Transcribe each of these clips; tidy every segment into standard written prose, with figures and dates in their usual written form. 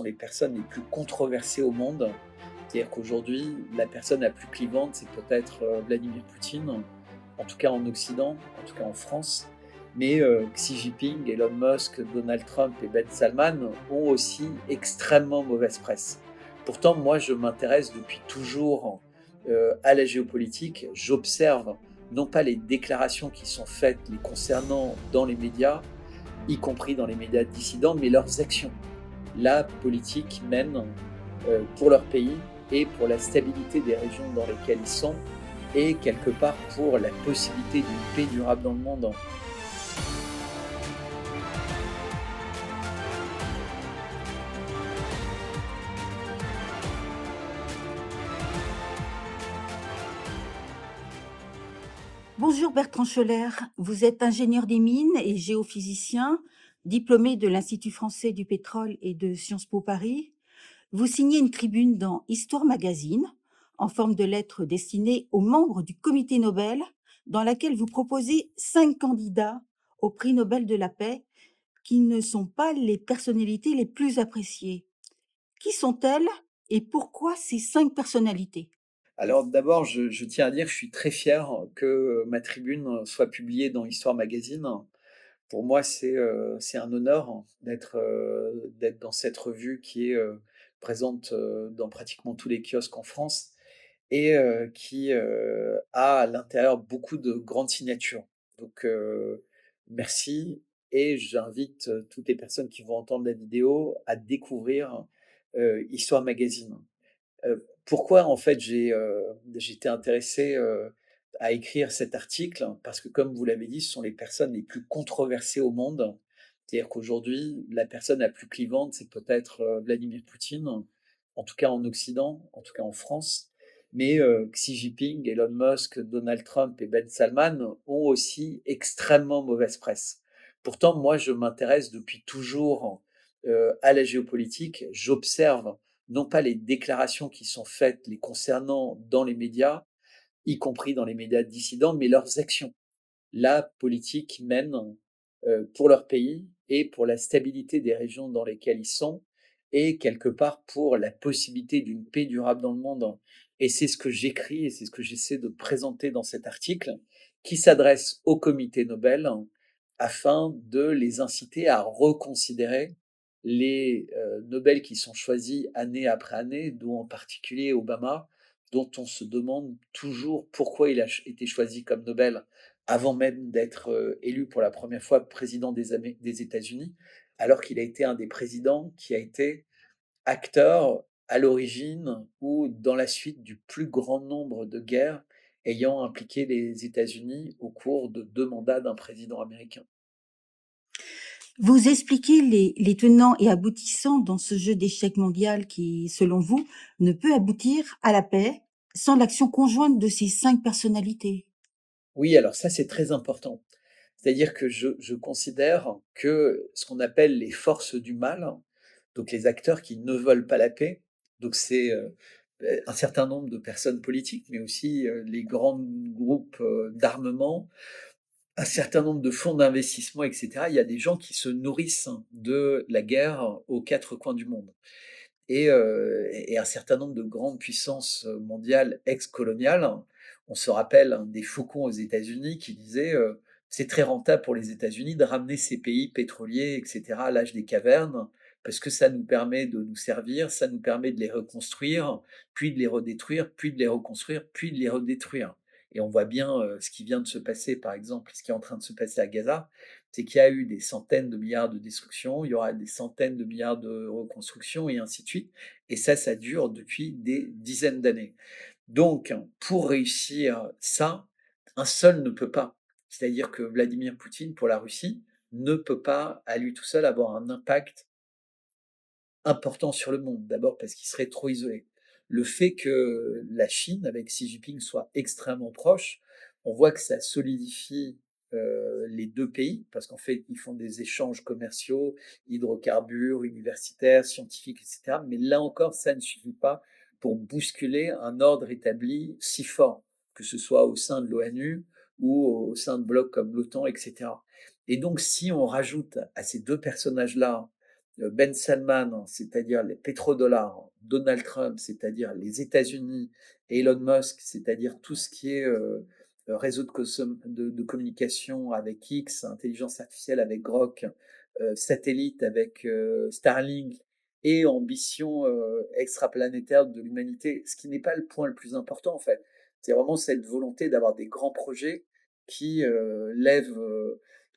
sont les personnes les plus controversées au monde. C'est-à-dire qu'aujourd'hui, la personne la plus clivante, c'est peut-être, Vladimir Poutine, en tout cas en Occident, en tout cas en France. Mais, Xi Jinping, Elon Musk, Donald Trump et Ben Salman ont aussi extrêmement mauvaise presse. Pourtant, moi, je m'intéresse depuis toujours, à la géopolitique. J'observe non pas les déclarations qui sont faites les concernant dans les médias, y compris dans les médias dissidents, mais leurs actions. La politique mène pour leur pays et pour la stabilité des régions dans lesquelles ils sont et quelque part pour la possibilité d'une paix durable dans le monde. Bonjour Bertrand Scholler, vous êtes ingénieur des mines et géophysicien, diplômé de l'Institut français du pétrole et de Sciences Po Paris. Vous signez une tribune dans Histoire Magazine, en forme de lettre destinée aux membres du Comité Nobel, dans laquelle vous proposez 5 candidats au prix Nobel de la paix qui ne sont pas les personnalités les plus appréciées. Qui sont-elles et pourquoi ces 5 personnalités? Alors d'abord, je tiens à dire que je suis très fier que ma tribune soit publiée dans Histoire Magazine. Pour moi, c'est un honneur d'être dans cette revue qui est présente dans pratiquement tous les kiosques en France et qui a à l'intérieur beaucoup de grandes signatures. Donc merci et j'invite toutes les personnes qui vont entendre la vidéo à découvrir Histoire Magazine. Pourquoi en fait j'étais intéressé, à écrire cet article? Parce que comme vous l'avez dit, ce sont les personnes les plus controversées au monde. C'est-à-dire qu'aujourd'hui, la personne la plus clivante, c'est peut-être, Vladimir Poutine, en tout cas en Occident, en tout cas en France. Mais, Xi Jinping, Elon Musk, Donald Trump et Ben Salman ont aussi extrêmement mauvaise presse. Pourtant, moi, je m'intéresse depuis toujours, à la géopolitique. J'observe non pas les déclarations qui sont faites les concernant dans les médias, y compris dans les médias dissidents, mais leurs actions. La politique mène pour leur pays et pour la stabilité des régions dans lesquelles ils sont et quelque part pour la possibilité d'une paix durable dans le monde. Et c'est ce que j'écris et c'est ce que j'essaie de présenter dans cet article qui s'adresse au comité Nobel afin de les inciter à reconsidérer les Nobel qui sont choisis année après année, dont en particulier Obama, dont on se demande toujours pourquoi il a été choisi comme Nobel avant même d'être élu pour la première fois président des États-Unis, alors qu'il a été un des présidents qui a été acteur à l'origine ou dans la suite du plus grand nombre de guerres ayant impliqué les États-Unis au cours de 2 mandats d'un président américain. Vous expliquez les tenants et aboutissants dans ce jeu d'échecs mondial qui, selon vous, ne peut aboutir à la paix sans l'action conjointe de ces 5 personnalités. Oui, alors ça, c'est très important. C'est-à-dire que je considère que ce qu'on appelle les forces du mal, donc les acteurs qui ne veulent pas la paix, donc c'est un certain nombre de personnes politiques, mais aussi les grands groupes d'armement, un certain nombre de fonds d'investissement, etc. Il y a des gens qui se nourrissent de la guerre aux 4 coins du monde. Et un certain nombre de grandes puissances mondiales ex-coloniales. On se rappelle des faucons aux États-Unis qui disaient c'est très rentable pour les États-Unis de ramener ces pays pétroliers, etc., à l'âge des cavernes, parce que ça nous permet de nous servir, ça nous permet de les reconstruire, puis de les redétruire, puis de les reconstruire, puis de les redétruire. Et on voit bien ce qui vient de se passer, par exemple, ce qui est en train de se passer à Gaza, c'est qu'il y a eu des centaines de milliards de destructions, il y aura des centaines de milliards de reconstructions et ainsi de suite. Et ça dure depuis des dizaines d'années. Donc, pour réussir ça, un seul ne peut pas. C'est-à-dire que Vladimir Poutine, pour la Russie, ne peut pas à lui tout seul avoir un impact important sur le monde. D'abord parce qu'il serait trop isolé. Le fait que la Chine, avec Xi Jinping, soit extrêmement proche, on voit que ça solidifie les 2 pays, parce qu'en fait, ils font des échanges commerciaux, hydrocarbures, universitaires, scientifiques, etc. Mais là encore, ça ne suffit pas pour bousculer un ordre établi si fort, que ce soit au sein de l'ONU ou au sein de blocs comme l'OTAN, etc. Et donc, si on rajoute à ces 2 personnages-là Ben Salman, c'est-à-dire les pétrodollars, Donald Trump, c'est-à-dire les États-Unis, et Elon Musk, c'est-à-dire tout ce qui est réseau de communication avec X, intelligence artificielle avec Grok, satellite avec Starlink, et ambition extraplanétaire de l'humanité, ce qui n'est pas le point le plus important en fait. C'est vraiment cette volonté d'avoir des grands projets qui lèvent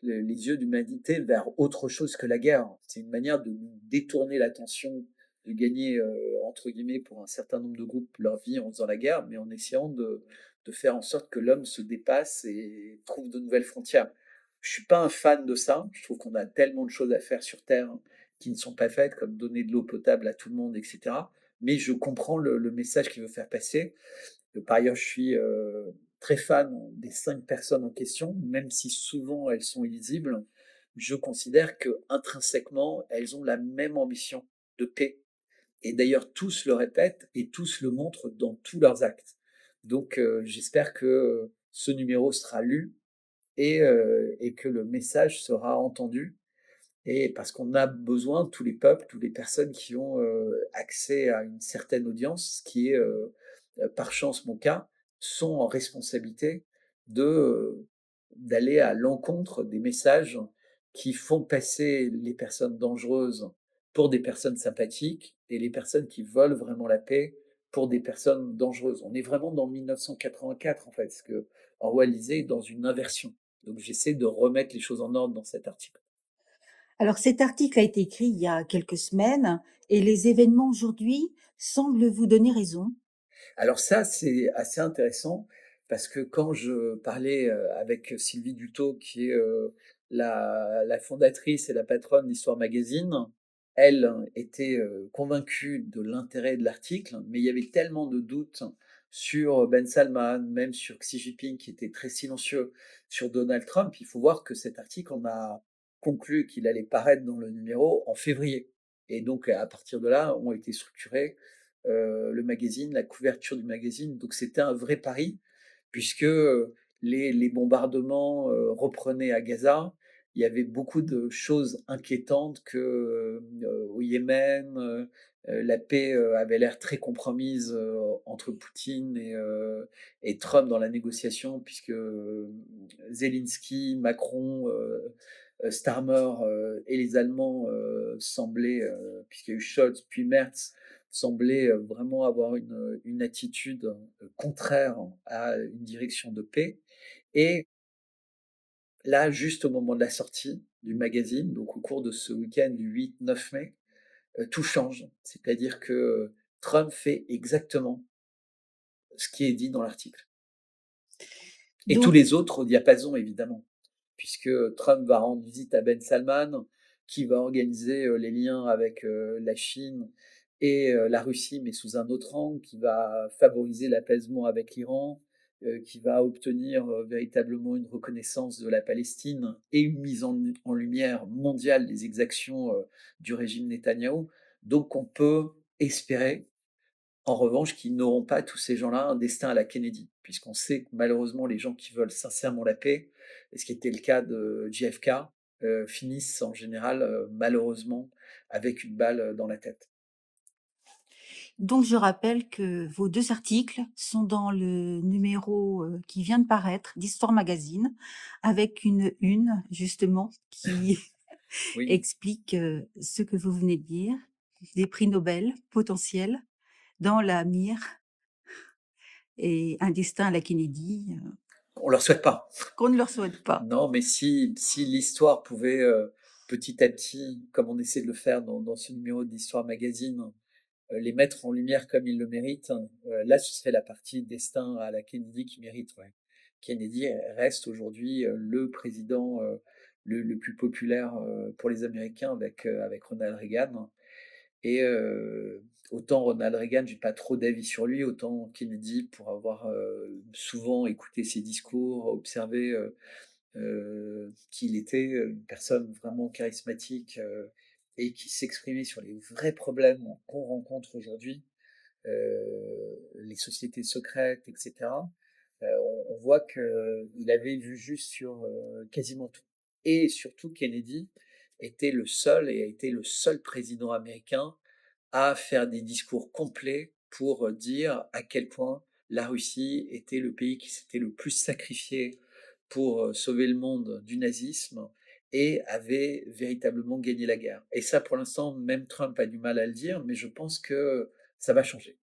les yeux d'humanité vers autre chose que la guerre. C'est une manière de détourner l'attention, de gagner, entre guillemets, pour un certain nombre de groupes, leur vie en faisant la guerre, mais en essayant de faire en sorte que l'homme se dépasse et trouve de nouvelles frontières. Je suis pas un fan de ça. Je trouve qu'on a tellement de choses à faire sur Terre qui ne sont pas faites, comme donner de l'eau potable à tout le monde, etc. Mais je comprends le message qu'il veut faire passer. Par ailleurs, je suis très fan des 5 personnes en question, même si souvent elles sont illisibles. Je considère que intrinsèquement, elles ont la même ambition de paix. Et d'ailleurs, tous le répètent et tous le montrent dans tous leurs actes. Donc, j'espère que ce numéro sera lu et que le message sera entendu et parce qu'on a besoin, tous les peuples, toutes les personnes qui ont accès à une certaine audience, ce qui est par chance mon cas, sont en responsabilité d'aller à l'encontre des messages qui font passer les personnes dangereuses pour des personnes sympathiques et les personnes qui veulent vraiment la paix pour des personnes dangereuses. On est vraiment dans 1984 en fait, ce que Orwell disait dans une inversion. Donc j'essaie de remettre les choses en ordre dans cet article. Alors cet article a été écrit il y a quelques semaines et les événements aujourd'hui semblent vous donner raison. Alors ça, c'est assez intéressant parce que quand je parlais avec Sylvie Dutot, qui est la fondatrice et la patronne d'Histoire Magazine, elle était convaincue de l'intérêt de l'article, mais il y avait tellement de doutes sur Ben Salman, même sur Xi Jinping, qui était très silencieux, sur Donald Trump. Il faut voir que cet article, on a conclu qu'il allait paraître dans le numéro en février. Et donc, à partir de là, ont été structurés le magazine, la couverture du magazine. Donc c'était un vrai pari, puisque les bombardements reprenaient à Gaza. Il y avait beaucoup de choses inquiétantes que au Yémen, la paix avait l'air très compromise entre Poutine et Trump dans la négociation, puisque Zelensky, Macron, Starmer et les Allemands semblaient, puisqu'il y a eu Scholz puis Merz, semblaient vraiment avoir une attitude contraire à une direction de paix. Et là, juste au moment de la sortie du magazine, donc au cours de ce week-end du 8-9 mai, tout change. C'est-à-dire que Trump fait exactement ce qui est dit dans l'article. Et tous Donc, les autres au diapason, évidemment, puisque Trump va rendre visite à Ben Salman, qui va organiser les liens avec la Chine et la Russie, mais sous un autre angle, qui va favoriser l'apaisement avec l'Iran, qui va obtenir véritablement une reconnaissance de la Palestine et une mise en lumière mondiale des exactions du régime Netanyahou. Donc on peut espérer en revanche, qui n'auront pas, tous ces gens-là, un destin à la Kennedy, puisqu'on sait que malheureusement, les gens qui veulent sincèrement la paix, et ce qui était le cas de JFK, finissent en général, malheureusement, avec une balle dans la tête. donc je rappelle que vos 2 articles sont dans le numéro, qui vient de paraître d'Histoire Magazine avec une justement qui Oui, explique, ce que vous venez de dire, des prix Nobel potentiels dans la mire et un destin à la Kennedy, on leur souhaite pas. qu'on ne leur souhaite pas. Non, mais si l'histoire pouvait petit à petit, comme on essaie de le faire dans ce numéro d'Histoire Magazine, les mettre en lumière comme ils le méritent, là, ce serait la partie destin à la Kennedy qui mérite. Ouais. Kennedy reste aujourd'hui le président le plus populaire pour les Américains avec Ronald Reagan. Et autant Ronald Reagan, j'ai pas trop d'avis sur lui, autant Kennedy, pour avoir souvent écouté ses discours, observé qu'il était une personne vraiment charismatique et qui s'exprimait sur les vrais problèmes qu'on rencontre aujourd'hui, les sociétés secrètes, etc. On voit qu'il avait vu juste sur quasiment tout. Et surtout, Kennedy était le seul et a été le seul président américain à faire des discours complets pour, dire à quel point la Russie était le pays qui s'était le plus sacrifié pour, sauver le monde du nazisme et avait véritablement gagné la guerre. Et ça, pour l'instant, même Trump a du mal à le dire, mais je pense que ça va changer.